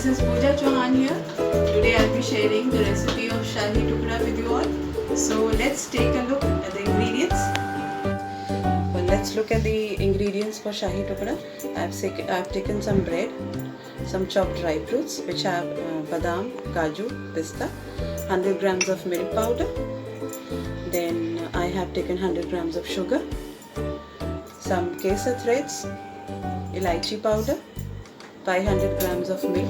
this is Pooja Chauhan here. Today I'll be sharing the recipe of Shahi Tukda with you all. So let's take a look at the ingredients. Well, let's look at the ingredients for Shahi Tukda. I've taken some bread, some chopped dry fruits which have badam, kaju, pista, 100 grams of milk powder. Then I have taken 100 grams of sugar, some kesar threads, elaichi powder, 500 grams of milk,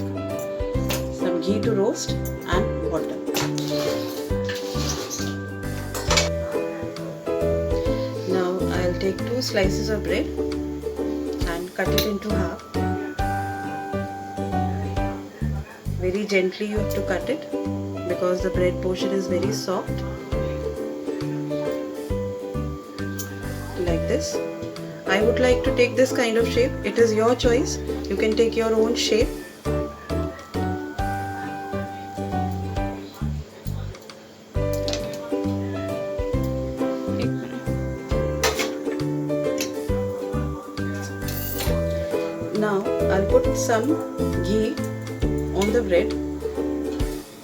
some ghee to roast and water. Now I'll take 2 slices of bread and cut it into half. Very gently you have to cut it because the bread portion is very soft. Like this. I would like to take this kind of shape. It is your choice. You can take your own shape. Now I'll put some ghee on the bread.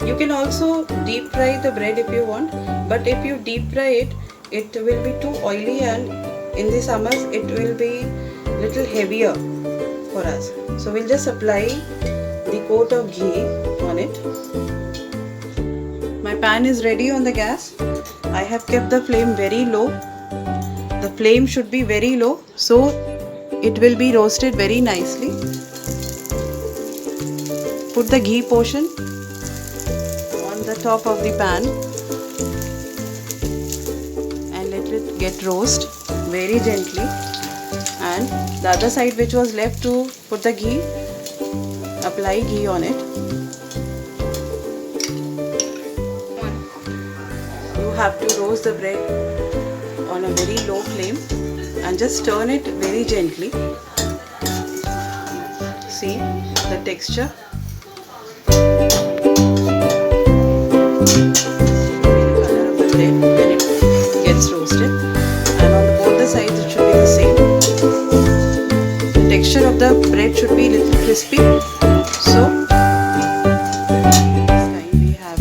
You can also deep fry the bread if you want, but if you deep fry it, it will be too oily and in the summers it will be little heavier for us. So we'll just apply the coat of ghee on it. My pan is ready on the gas. I have kept the flame very low. The flame should be very low so it will be roasted very nicely. Put the ghee portion on the top of the pan and let it get roast very gently, and the other side which was left to put the ghee, apply ghee on it. You have to roast the bread on a very low flame and just turn it very gently. See the texture. When it gets roasted, and on both the sides it should be the same. The texture of the bread should be little crispy, so this time we have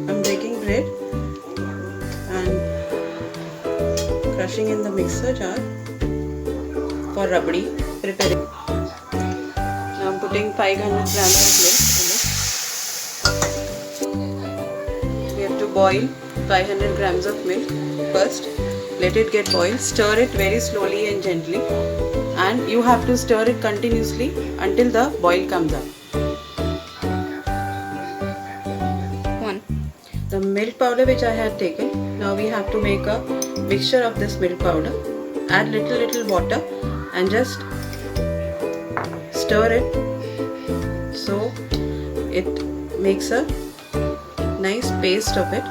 I'm breaking bread and crushing in the mixer jar for rabdi preparing. Now I'm putting 500 grams of milk in it. We have to boil 500 grams of milk first. Let it get boiled. Stir it very slowly and gently, and you have to stir it continuously until the boil comes up. The milk powder which I had taken, now we have to make a mixture of this milk powder. Add little water and just stir it so it makes a nice paste of it.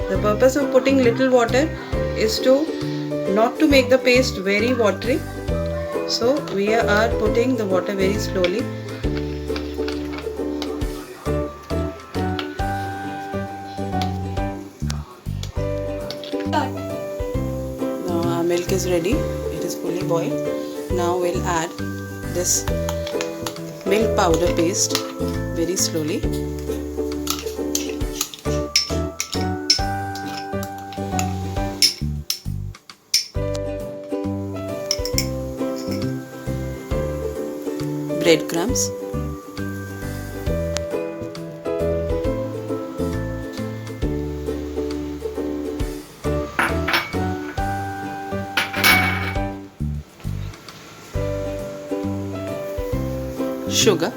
The purpose of putting little water is to not to make the paste very watery, so we are putting the water very slowly. Now our milk is ready, it is fully boiled. Now we'll add this milk powder paste very slowly. Breadcrumbs. Sugar.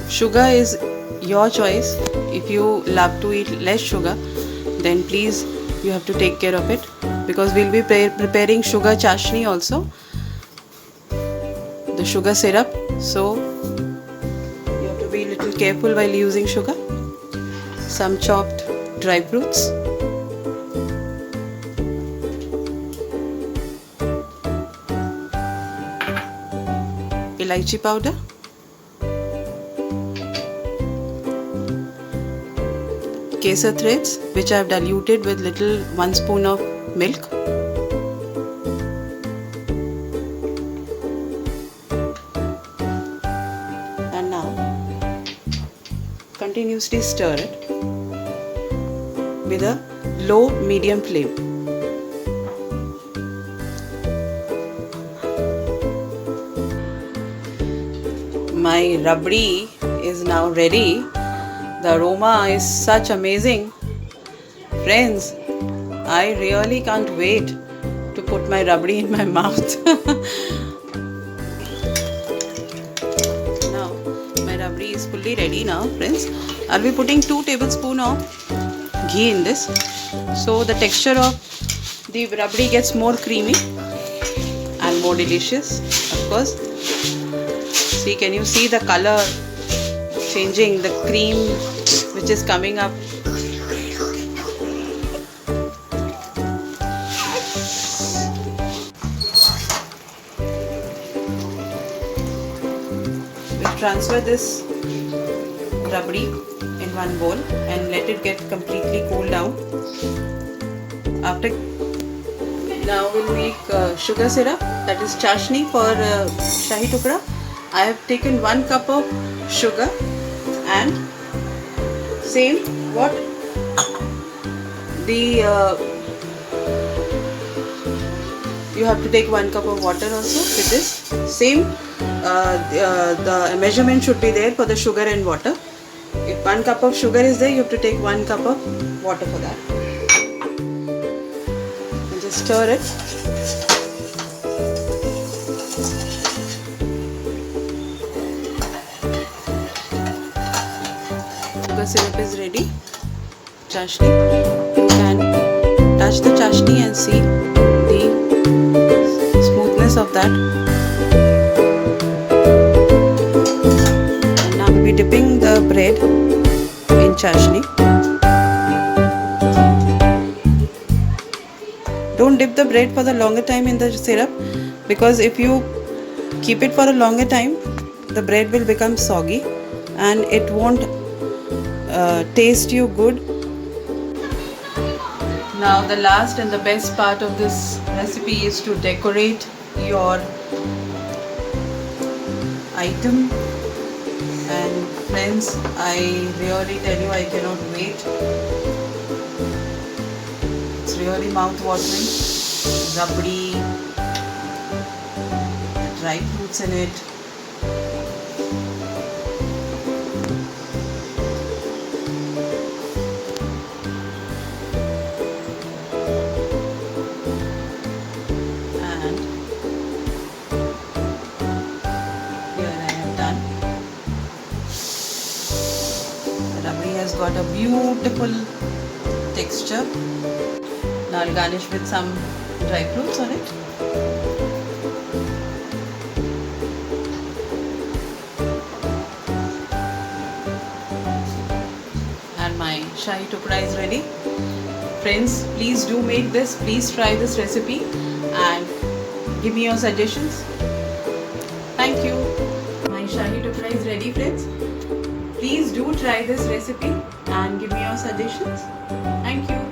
Sugar is your choice. If you love to eat less sugar, then please you have to take care of it, because we'll be preparing sugar chashni also, the sugar syrup, so you have to be a little careful while using sugar. Some chopped dry fruits. Elaichi powder. Kesar threads, which I have diluted with little 1 spoon of milk. And now continuously stir it with a low medium flame. My rabdi is now ready. The aroma is such amazing. Friends, I really can't wait to put my rabdi in my mouth. Now, my rabdi is fully ready now, friends. I'll be putting 2 tablespoons of ghee in this. So the texture of the rabdi gets more creamy and more delicious, of course. See, can you see the color changing, the cream which is coming up? We'll transfer this rabdi in one bowl and let it get completely cooled down. After, now we'll make sugar syrup, that is chashni for Shahi Tukda. I have taken 1 cup of sugar and same what the you have to take 1 cup of water also with this. Same the measurement should be there for the sugar and water. If 1 cup of sugar is there, you have to take 1 cup of water for that. And just stir it. Sugar syrup is ready. Chashni. You can touch the chashni and see the smoothness of that. And now we'll be dipping the bread in chashni. Don't dip the bread for the longer time in the syrup, because if you keep it for a longer time, the bread will become soggy and it won't taste you good. Now the last and the best part of this recipe is to decorate your item. And friends, I really tell you, I cannot wait. It's really mouth-watering. Rabdi, the dry fruits in it. And here I have done. The rabdi has got a beautiful texture. Now I'll garnish with some dry fruits on it. And my Shahi Tukda is ready. Friends, please do make this. Please try this recipe and give me your suggestions. Thank you. My Shahi Tukda is ready, friends. Please do try this recipe and give me your suggestions. Thank you.